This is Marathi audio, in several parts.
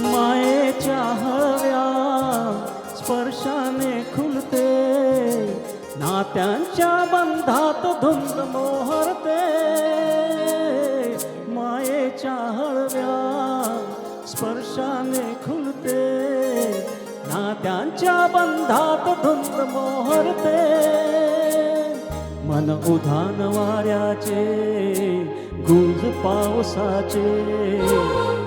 मायेच्या हव्या स्पर्शाने खुलते, नात्यांच्या बंधात धुंद मोहरते. मायेच्या हळव्या स्पर्शाने खुलते, नात्यांच्या बंधात धुंद मोहरते. मन उधाण वाऱ्याचे, गुंज पावसाचे,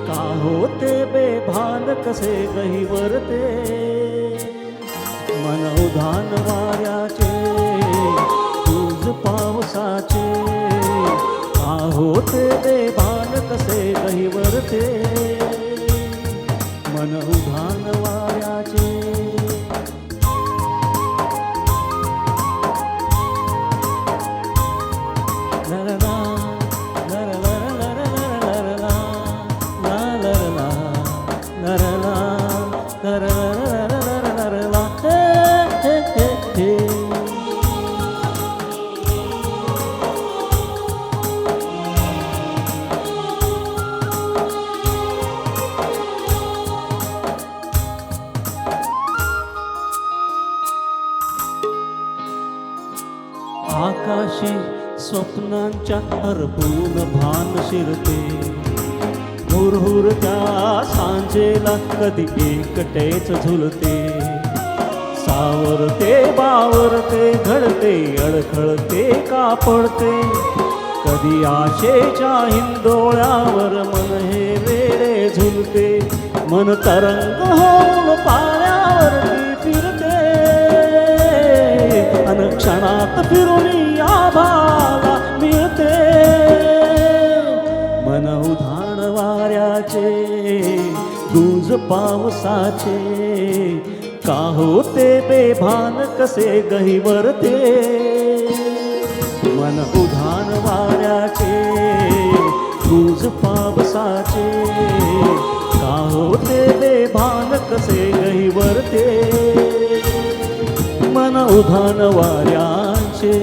का होते बेभान कसे गहिवरते. मन उधाण वाऱ्याचे, गुंज पावसाचे, का होते बेभान कसे गहिवरते. मन उधाण वाऱ्याचे. आकाशी स्वप्नांच्या हरपून भान शिरते, हुरहुरत्या सांजेला कधी एकटेच झुलते. सावरते बावरते घडते अडखळते का पडते, कधी आशेच्या हिंदोळ्यावर मन हे वेडे झुलते. मन तरंग होऊन पाण्यावरती फिरते, क्षणात फिरून आभाला मिळते. मन उधाण वाऱ्याचे, गुंज पावसाचे, का होते बेभान कसे गहिवरते. मन उधाण वाऱ्याचे, गुंज पावसाचे, का होते बेभान कसे गहिवरते. मन उधाण वाऱ्याचे.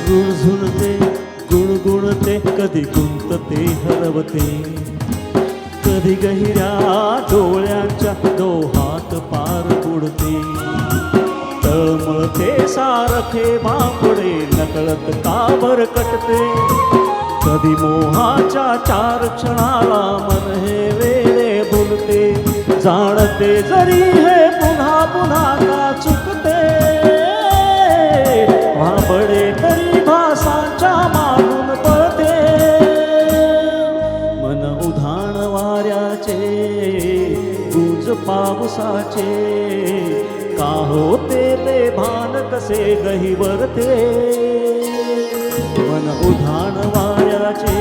रुळझुळते गुणगुणते, कधी गुंतते हरवते, कधी गहिऱ्या डोळ्यांच्या डोहात पार बुडते. तळमळते सारखे बापडे नकळत का भरकटते, कधी मोहाच्या चार क्षणाला मन हे वेळे भुलते. जाणते जरी हे पुन्हा पुन्हा का चुकते, भाबडे तरी भासांच्या मागून पळते. मन उधाण वाऱ्याचे, गुंज पावसाचे, का होते बेभान कसे गहिवरते. मन उधाण वाऱ्याचे,